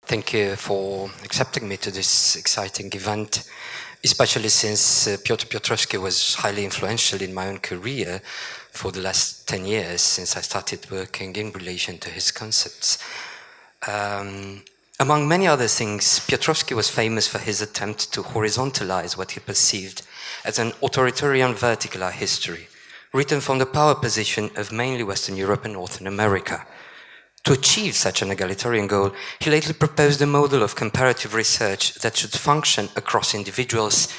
Thank you for accepting me to this exciting event, especially since Piotr Piotrowski was highly influential in my own career for the last 10 years since I started working in relation to his concepts. Among many other things, Piotrowski was famous for his attempt to horizontalize what he perceived as an authoritarian vertical art history, written from the power position of mainly Western Europe and Northern America. To achieve such an egalitarian goal, he lately proposed a model of comparative research that should function across individuals,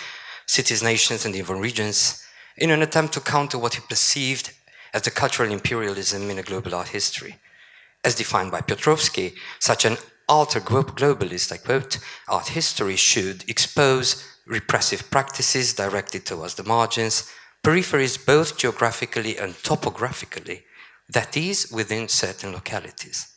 cities, nations, and even regions, in an attempt to counter what he perceived as the cultural imperialism in a global art history. As defined by Piotrowski, such an alter-globalist, I quote, art history should expose repressive practices directed towards the margins, peripheries both geographically and topographically, that is, within certain localities.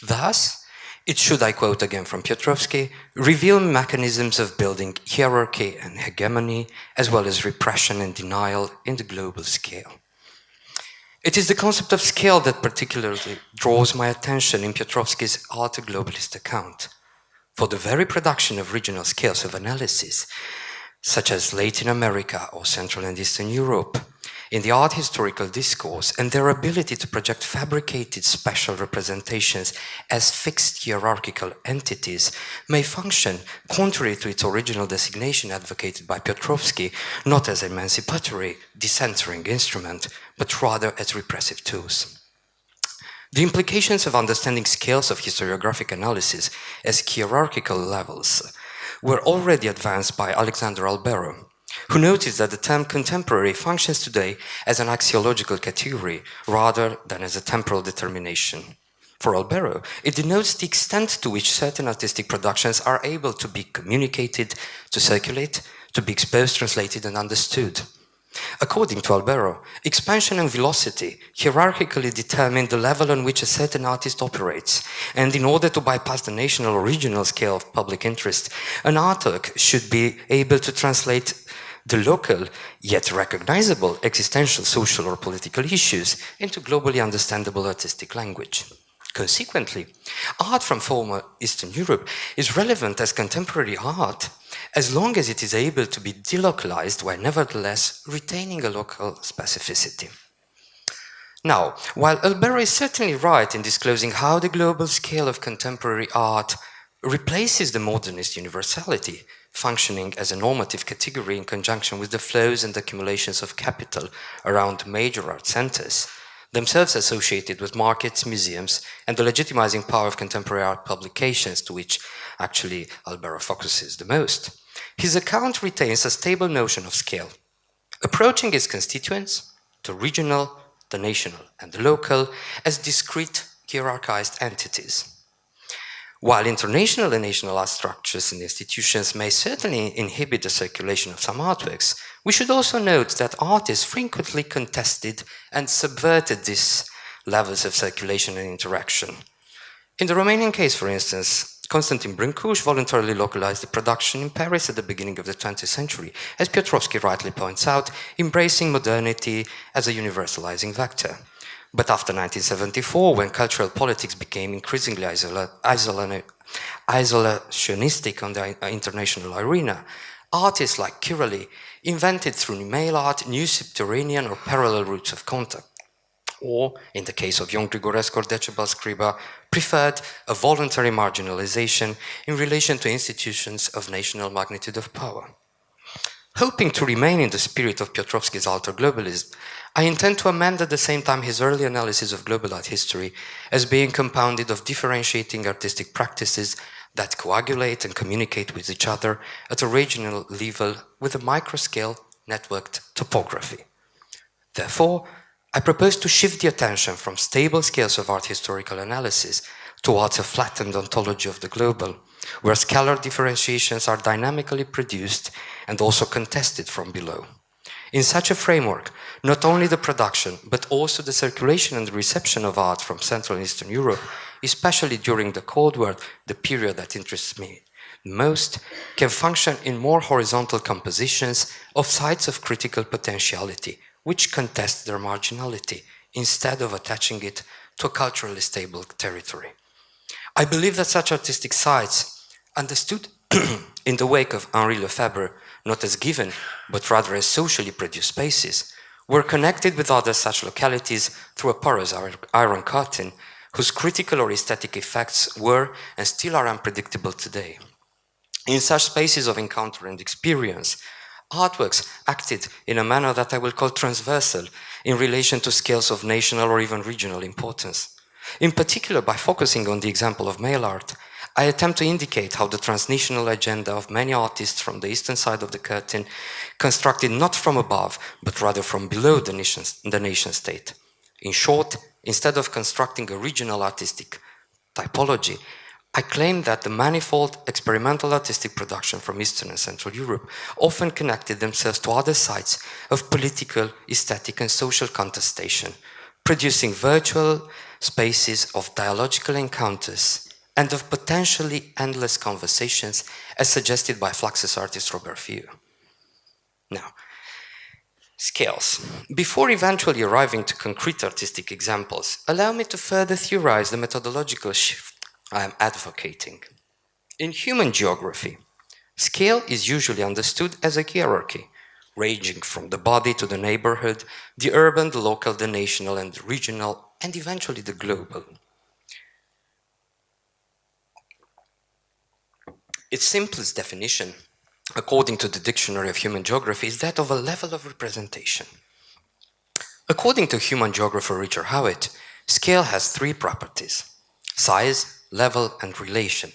Thus, it should, I quote again from Piotrowski, reveal mechanisms of building hierarchy and hegemony, as well as repression and denial in the global scale. It is the concept of scale that particularly draws my attention in Piotrowski's alter-globalist account. For the very production of regional scales of analysis, such as Latin America or Central and Eastern Europe, in the art historical discourse, and their ability to project fabricated special representations as fixed hierarchical entities may function, contrary to its original designation advocated by Piotrowski, not as emancipatory, decentering instrument, but rather as repressive tools. The implications of understanding scales of historiographic analysis as hierarchical levels were already advanced by Alexander Albero, who noticed that the term contemporary functions today as an axiological category rather than as a temporal determination. For Albero, it denotes the extent to which certain artistic productions are able to be communicated, to circulate, to be exposed, translated, and understood. According to Albero, expansion and velocity hierarchically determine the level on which a certain artist operates, and in order to bypass the national or regional scale of public interest, an artwork should be able to translate the local, yet recognizable, existential, social, or political issues into globally understandable artistic language. Consequently, art from former Eastern Europe is relevant as contemporary art as long as it is able to be delocalized while nevertheless retaining a local specificity. Now, while Albero is certainly right in disclosing how the global scale of contemporary art replaces the modernist universality, functioning as a normative category in conjunction with the flows and accumulations of capital around major art centers, themselves associated with markets, museums, and the legitimizing power of contemporary art publications, to which actually Albero focuses the most. His account retains a stable notion of scale, approaching its constituents, the regional, the national, and the local, as discrete, hierarchized entities. While international and national art structures and institutions may certainly inhibit the circulation of some artworks, we should also note that artists frequently contested and subverted these levels of circulation and interaction. In the Romanian case, for instance, Constantin Brâncuș voluntarily localized the production in Paris at the beginning of the 20th century, as Piotrowski rightly points out, embracing modernity as a universalizing vector. But after 1974, when cultural politics became increasingly isolationistic on the international arena, artists like Kirali invented through mail art new subterranean or parallel routes of contact, or, in the case of Ion Grigorescu or Decebal Scriba, preferred a voluntary marginalization in relation to institutions of national magnitude of power. Hoping to remain in the spirit of Piotrowski's alter-globalism, I intend to amend at the same time his early analysis of global art history as being compounded of differentiating artistic practices that coagulate and communicate with each other at a regional level with a microscale networked topography. Therefore, I propose to shift the attention from stable scales of art historical analysis towards a flattened ontology of the global, where scalar differentiations are dynamically produced and also contested from below. In such a framework, not only the production, but also the circulation and the reception of art from Central and Eastern Europe, especially during the Cold War, the period that interests me most, can function in more horizontal compositions of sites of critical potentiality, which contest their marginality, instead of attaching it to a culturally stable territory. I believe that such artistic sites, understood in the wake of Henri Lefebvre, not as given, but rather as socially produced spaces, were connected with other such localities through a porous iron curtain, whose critical or aesthetic effects were and still are unpredictable today. In such spaces of encounter and experience, artworks acted in a manner that I will call transversal in relation to scales of national or even regional importance. In particular, by focusing on the example of mail art, I attempt to indicate how the transnational agenda of many artists from the eastern side of the curtain constructed not from above, but rather from below the nation state. In short, instead of constructing a regional artistic typology, I claim that the manifold experimental artistic production from Eastern and Central Europe often connected themselves to other sites of political, aesthetic and social contestation, producing virtual spaces of dialogical encounters and of potentially endless conversations, as suggested by Fluxus artist Robert Fiu. Now, scales. Before eventually arriving to concrete artistic examples, allow me to further theorize the methodological shift I am advocating. In human geography, scale is usually understood as a hierarchy, ranging from the body to the neighborhood, the urban, the local, the national, and the regional, and eventually the global. Its simplest definition, according to the Dictionary of Human Geography, is that of a level of representation. According to human geographer Richard Howitt, scale has three properties: size, level, and relation.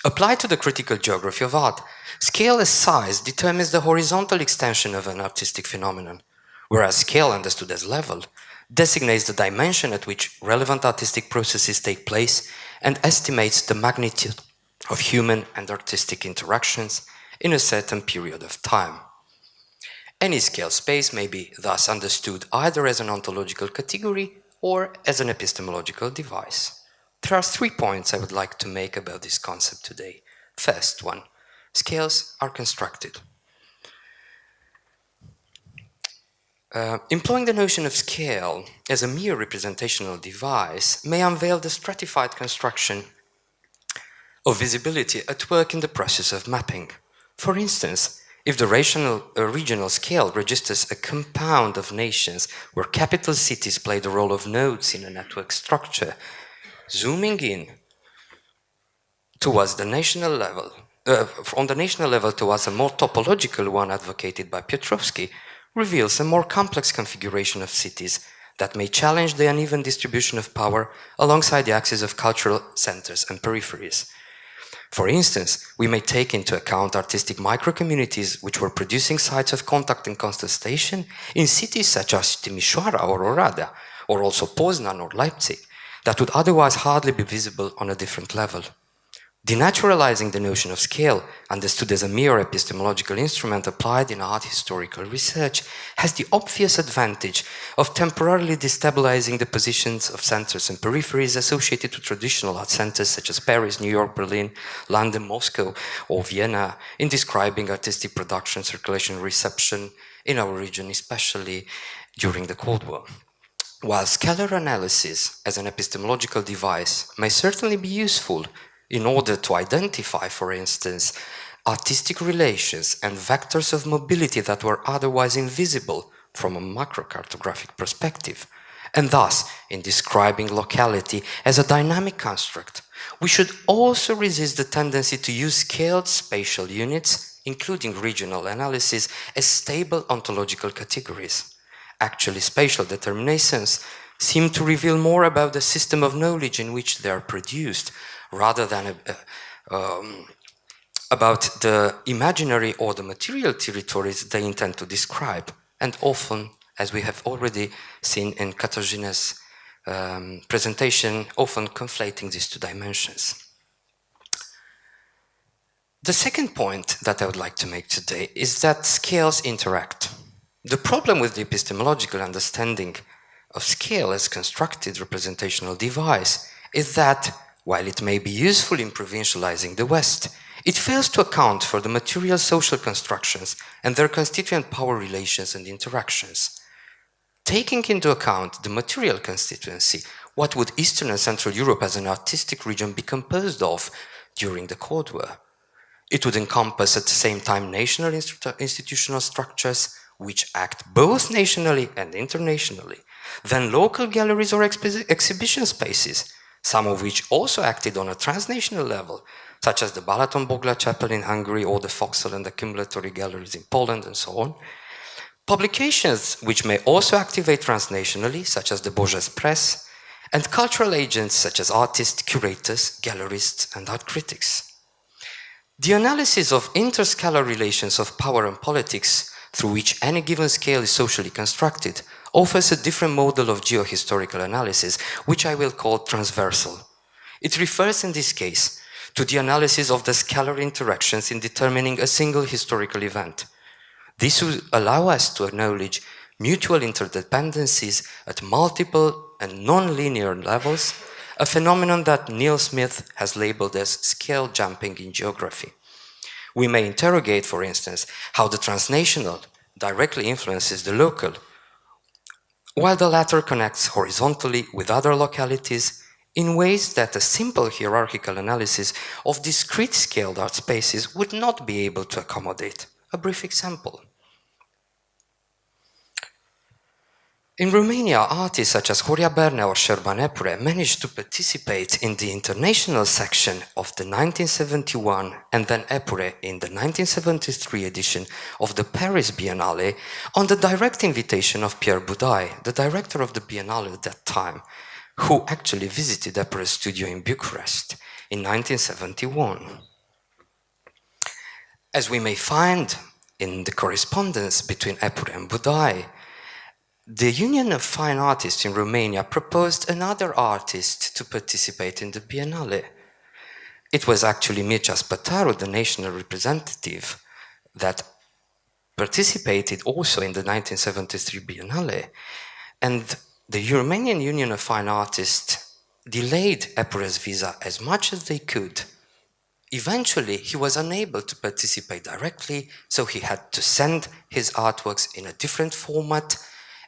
Applied to the critical geography of art, scale as size determines the horizontal extension of an artistic phenomenon, whereas scale, understood as level, designates the dimension at which relevant artistic processes take place and estimates the magnitude of human and artistic interactions in a certain period of time. Any scale space may be thus understood either as an ontological category or as an epistemological device. There are 3 points I would like to make about this concept today. First one, scales are constructed. Employing the notion of scale as a mere representational device may unveil the stratified construction of visibility at work in the process of mapping. For instance, if the regional scale registers a compound of nations where capital cities play the role of nodes in a network structure, zooming in towards the national level, on the national level towards a more topological one advocated by Piotrowski, reveals a more complex configuration of cities that may challenge the uneven distribution of power alongside the axis of cultural centers and peripheries. For instance, we may take into account artistic micro-communities which were producing sites of contact and contestation in cities such as Timișoara or Oradea, or also Poznan or Leipzig, that would otherwise hardly be visible on a different level. Denaturalizing the notion of scale, understood as a mere epistemological instrument applied in art historical research, has the obvious advantage of temporarily destabilizing the positions of centers and peripheries associated to traditional art centers such as Paris, New York, Berlin, London, Moscow, or Vienna in describing artistic production, circulation, and reception in our region, especially during the Cold War. While scalar analysis as an epistemological device may certainly be useful in order to identify, for instance, artistic relations and vectors of mobility that were otherwise invisible from a macrocartographic perspective, and thus in describing locality as a dynamic construct, we should also resist the tendency to use scaled spatial units, including regional analysis, as stable ontological categories. Actually, spatial determinations seem to reveal more about the system of knowledge in which they are produced, rather than about the imaginary or the material territories they intend to describe, and often, as we have already seen in Katarzyna's presentation, often conflating these two dimensions. The second point that I would like to make today is that scales interact. The problem with the epistemological understanding of scale as constructed representational device is that, while it may be useful in provincializing the West, it fails to account for the material social constructions and their constituent power relations and interactions. taking into account the material constituency, what would Eastern and Central Europe as an artistic region be composed of during the Cold War? It would encompass at the same time national institutional structures which act both nationally and internationally, then local galleries or exhibition spaces, some of which also acted on a transnational level, such as the Balaton-Bogla Chapel in Hungary or the Foxel and accumulatory galleries in Poland and so on. Publications which may also activate transnationally, such as the Bourgeois Press, and cultural agents such as artists, curators, gallerists, and art critics. The analysis of interscalar relations of power and politics, through which any given scale is socially constructed, offers a different model of geohistorical analysis, which I will call transversal. It refers in this case to the analysis of the scalar interactions in determining a single historical event. This will allow us to acknowledge mutual interdependencies at multiple and non-linear levels, a phenomenon that Neil Smith has labeled as scale jumping in geography. We may interrogate, for instance, how the transnational directly influences the local, while the latter connects horizontally with other localities in ways that a simple hierarchical analysis of discrete scaled art spaces would not be able to accommodate. A brief example. In Romania, artists such as Horia Bernea or Șerban Epure managed to participate in the international section of the 1971 and then Epure in the 1973 edition of the Paris Biennale on the direct invitation of Pierre Budai, the director of the Biennale at that time, who actually visited Epure's studio in Bucharest in 1971. As we may find in the correspondence between Epure and Budai, the Union of Fine Artists in Romania proposed another artist to participate in the Biennale. It was actually Mircea Spătaru, the national representative, that participated also in the 1973 Biennale. And the Romanian Union of Fine Artists delayed Epure's visa as much as they could. Eventually, he was unable to participate directly, so he had to send his artworks in a different format.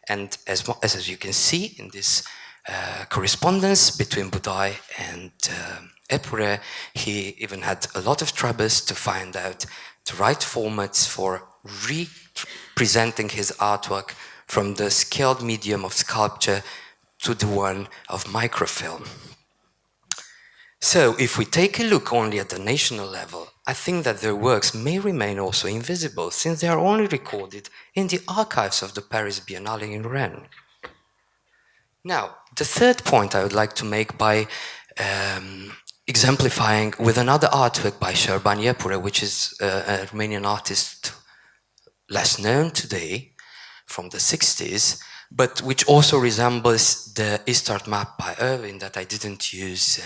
And as you can see in this correspondence between Budai and Epure, he even had a lot of troubles to find out the right formats for representing his artwork from the scaled medium of sculpture to the one of microfilm. So, if we take a look only at the national level, I think that their works may remain also invisible, since they are only recorded in the archives of the Paris Biennale in Rennes. Now, the third point I would like to make by exemplifying with another artwork by Șerban Epure, which is a Romanian artist less known today, from the 60s, but which also resembles the East Art map by Irving that I didn't use,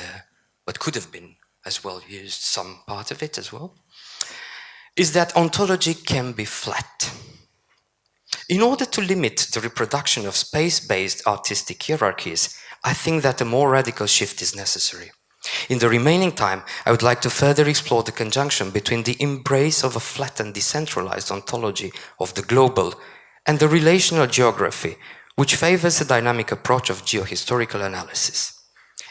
but could have been as well used some part of it as well, is that ontology can be flat. In order to limit the reproduction of space-based artistic hierarchies, I think that a more radical shift is necessary. In the remaining time, I would like to further explore the conjunction between the embrace of a flat and decentralized ontology of the global and the relational geography, which favors a dynamic approach of geohistorical analysis.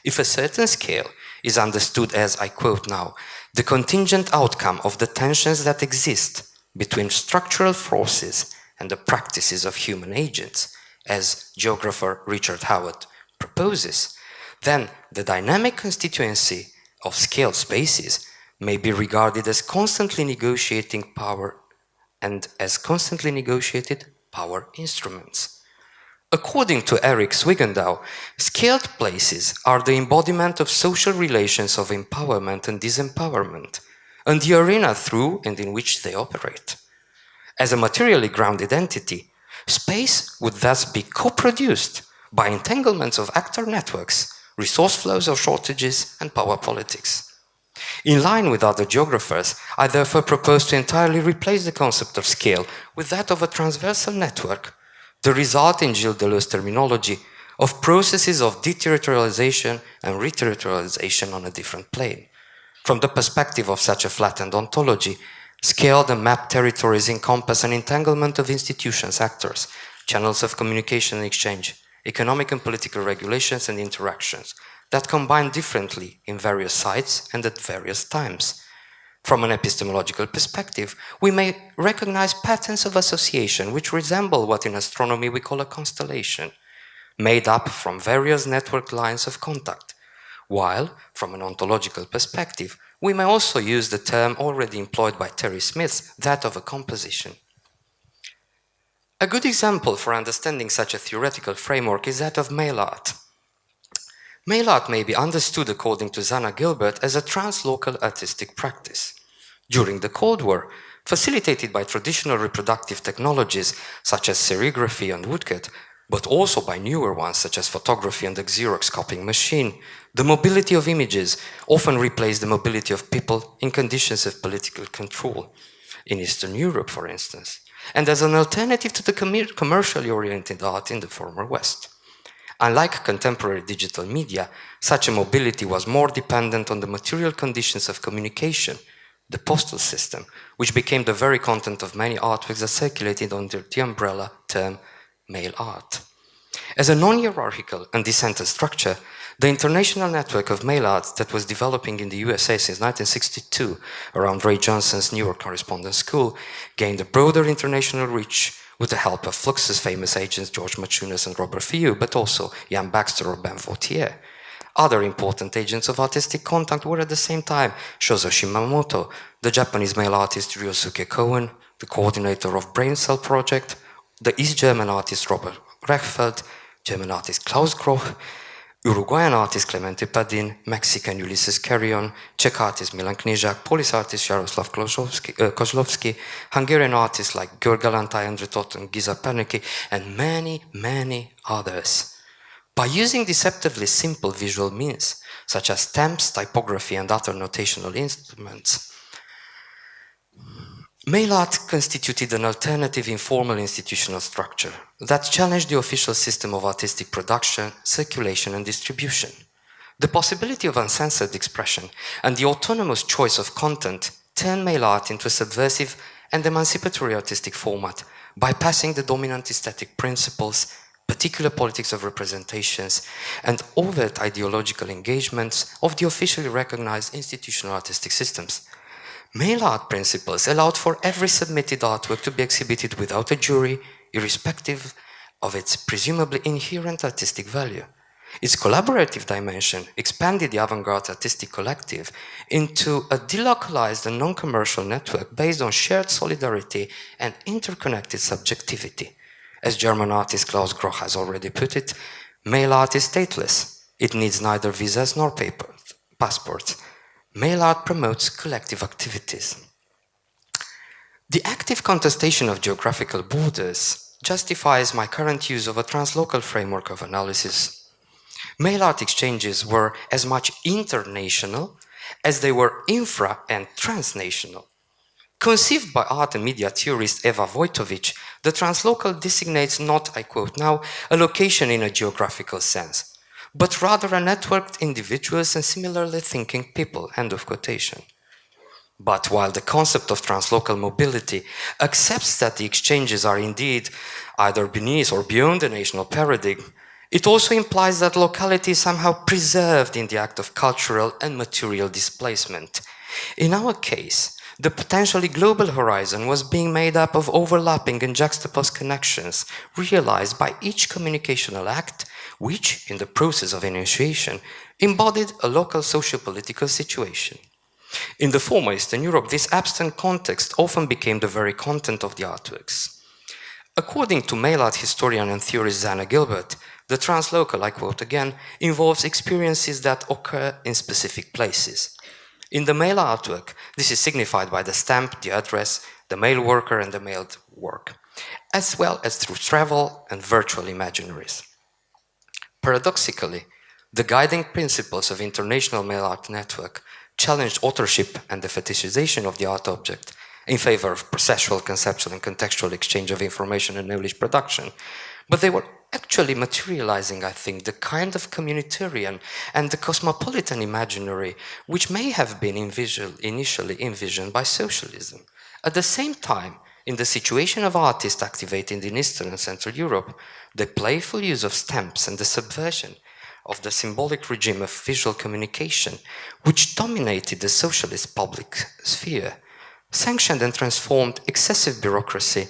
If a certain scale is understood as, I quote now, the contingent outcome of the tensions that exist between structural forces and the practices of human agents, as geographer Richard Howard proposes, then the dynamic constituency of scaled spaces may be regarded as constantly negotiating power and as constantly negotiated power instruments. According to Eric Swigendow, scaled places are the embodiment of social relations of empowerment and disempowerment, and the arena through and in which they operate. As a materially grounded entity, space would thus be co-produced by entanglements of actor networks, resource flows or shortages, and power politics. In line with other geographers, I therefore propose to entirely replace the concept of scale with that of a transversal network, the result, in Gilles Deleuze's terminology, of processes of deterritorialization and reterritorialization on a different plane. From the perspective of such a flattened ontology, scaled and mapped territories encompass an entanglement of institutions, actors, channels of communication and exchange, economic and political regulations and interactions that combine differently in various sites and at various times. From an epistemological perspective, we may recognize patterns of association which resemble what in astronomy we call a constellation, made up from various network lines of contact, while, from an ontological perspective, we may also use the term already employed by Terry Smith, that of a composition. A good example for understanding such a theoretical framework is that of mail art. Mail art may be understood, according to Zana Gilbert, as a translocal artistic practice. During the Cold War, facilitated by traditional reproductive technologies such as serigraphy and woodcut, but also by newer ones such as photography and the Xerox copying machine, the mobility of images often replaced the mobility of people in conditions of political control, in Eastern Europe, for instance, and as an alternative to the commercially oriented art in the former West. Unlike contemporary digital media, such a mobility was more dependent on the material conditions of communication, the postal system, which became the very content of many artworks that circulated under the umbrella term mail art. As a non-hierarchical and decentered structure, the international network of mail art that was developing in the USA since 1962 around Ray Johnson's New York Correspondence School gained a broader international reach with the help of Fluxus famous agents George Machunas and Robert Fiu, but also Jan Baxter or Ben Vautier. Other important agents of artistic contact were at the same time Shozo Shimamoto, the Japanese mail artist Ryosuke Cohen, the coordinator of Brain Cell Project, the East German artist Robert Rechfeld, German artist Klaus Groch, Uruguayan artist Clemente Padin, Mexican Ulysses Carrion, Czech artist Milan Knizak, Polish artist Jaroslav Kozlovsky, Hungarian artists like György Galantai, André Todt, and Giza Pernicki, and many, many others. By using deceptively simple visual means, such as stamps, typography, and other notational instruments, mail art constituted an alternative informal institutional structure that challenged the official system of artistic production, circulation, and distribution. The possibility of uncensored expression and the autonomous choice of content turned mail art into a subversive and emancipatory artistic format, bypassing the dominant aesthetic principles, particular politics of representations, and overt ideological engagements of the officially recognized institutional artistic systems. Mail art principles allowed for every submitted artwork to be exhibited without a jury, irrespective of its presumably inherent artistic value. Its collaborative dimension expanded the avant-garde artistic collective into a delocalized and non-commercial network based on shared solidarity and interconnected subjectivity. As German artist Klaus Groch has already put it, mail art is stateless. It needs neither visas nor passports. Mail art promotes collective activities. The active contestation of geographical borders justifies my current use of a translocal framework of analysis. Mail art exchanges were as much international as they were infra- and transnational. Conceived by art and media theorist Eva Wojtowicz, the translocal designates not, I quote now, a location in a geographical sense, but rather a networked individuals and similarly thinking people, end of quotation. But while the concept of translocal mobility accepts that the exchanges are indeed either beneath or beyond the national paradigm, it also implies that locality is somehow preserved in the act of cultural and material displacement. In our case, the potentially global horizon was being made up of overlapping and juxtaposed connections realized by each communicational act, which, in the process of initiation, embodied a local socio-political situation. In the former Eastern Europe, this abstract context often became the very content of the artworks. According to mail art historian and theorist Zana Gilbert, the translocal, I quote again, involves experiences that occur in specific places. In the mail artwork, this is signified by the stamp, the address, the mail worker, and the mailed work, as well as through travel and virtual imaginaries. Paradoxically, the guiding principles of international mail art network challenged authorship and the fetishization of the art object in favor of processual, conceptual, and contextual exchange of information and knowledge production, but they were actually materializing, I think, the kind of communitarian and the cosmopolitan imaginary which may have been initially envisioned by socialism. At the same time, In the situation of artists activated in Eastern and Central Europe, the playful use of stamps and the subversion of the symbolic regime of visual communication, which dominated the socialist public sphere, sanctioned and transformed excessive bureaucracy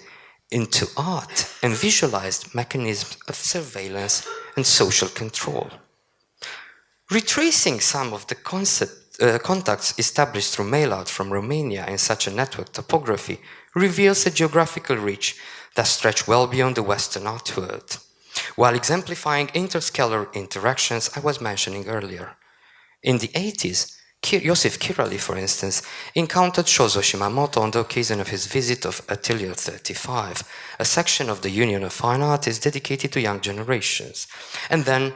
into art and visualized mechanisms of surveillance and social control. Retracing some of the contacts established through mail-out from Romania in such a network topography reveals a geographical reach that stretched well beyond the Western art world, while exemplifying interscalar interactions I was mentioning earlier. In the 80s, Joseph Kirali, for instance, encountered Shozo Shimamoto on the occasion of his visit of Atelier 35, a section of the Union of Fine Artists dedicated to young generations, and then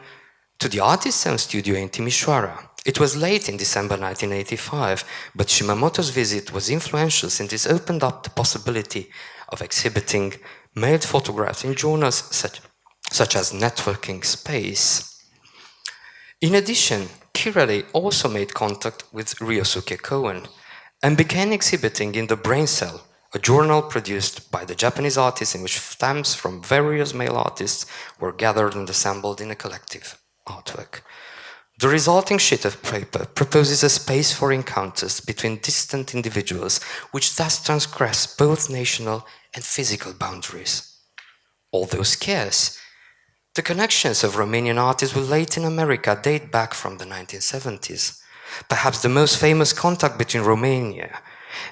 to the artist's own studio in Timișoara. It was late in December 1985, but Shimamoto's visit was influential since it opened up the possibility of exhibiting mailed photographs in journals such as Networking Space. In addition, Kirali also made contact with Ryosuke Koen and began exhibiting in the Brain Cell, a journal produced by the Japanese artists in which stamps from various male artists were gathered and assembled in a collective artwork. The resulting sheet of paper proposes a space for encounters between distant individuals, which thus transgress both national and physical boundaries. Although scarce, the connections of Romanian artists with Latin America date back from the 1970s. Perhaps the most famous contact between Romania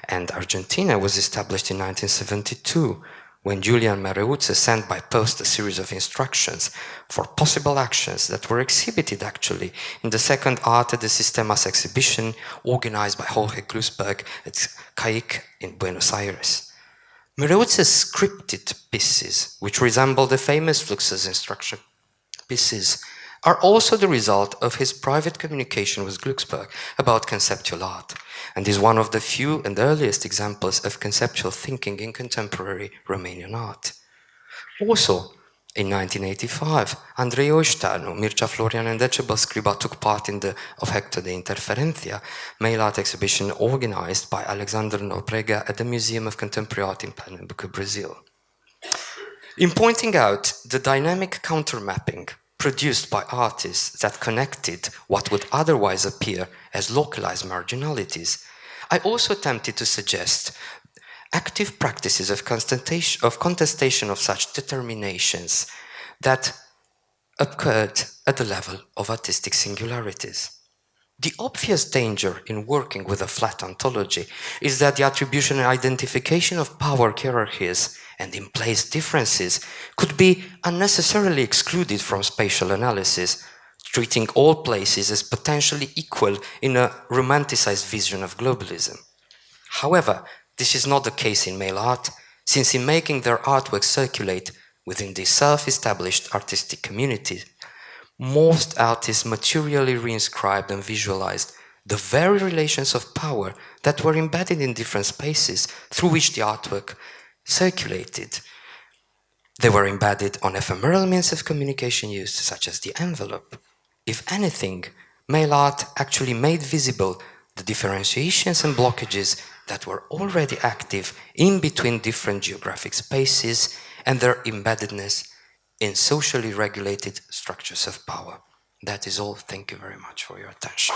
and Argentina was established in 1972, when Julian Mereuță sent by post a series of instructions for possible actions that were exhibited actually in the second Arte de Sistemas exhibition organized by Jorge Glusberg at CAIC in Buenos Aires. Mereuță's scripted pieces, which resemble the famous Fluxus instruction pieces, are also the result of his private communication with Glucksberg about conceptual art, and is one of the few and earliest examples of conceptual thinking in contemporary Romanian art. Also, in 1985, Andrei Oșteanu, Mircea Florian and Decebal Scriba took part in the Of Hector de Interferentia mail art exhibition organized by Alexander Nobrega at the Museum of Contemporary Art in Pernambuco, Brazil. In pointing out the dynamic countermapping produced by artists that connected what would otherwise appear as localized marginalities, I also attempted to suggest active practices of contestation of such determinations that occurred at the level of artistic singularities. The obvious danger in working with a flat ontology is that the attribution and identification of power hierarchies and in-place differences could be unnecessarily excluded from spatial analysis, treating all places as potentially equal in a romanticized vision of globalism. However, this is not the case in male art, since in making their artwork circulate within the self-established artistic community, most artists materially reinscribed and visualized the very relations of power that were embedded in different spaces through which the artwork circulated. They were embedded on ephemeral means of communication used, such as the envelope. If anything, male art actually made visible the differentiations and blockages that were already active in between different geographic spaces and their embeddedness in socially regulated structures of power. That is all. Thank you very much for your attention.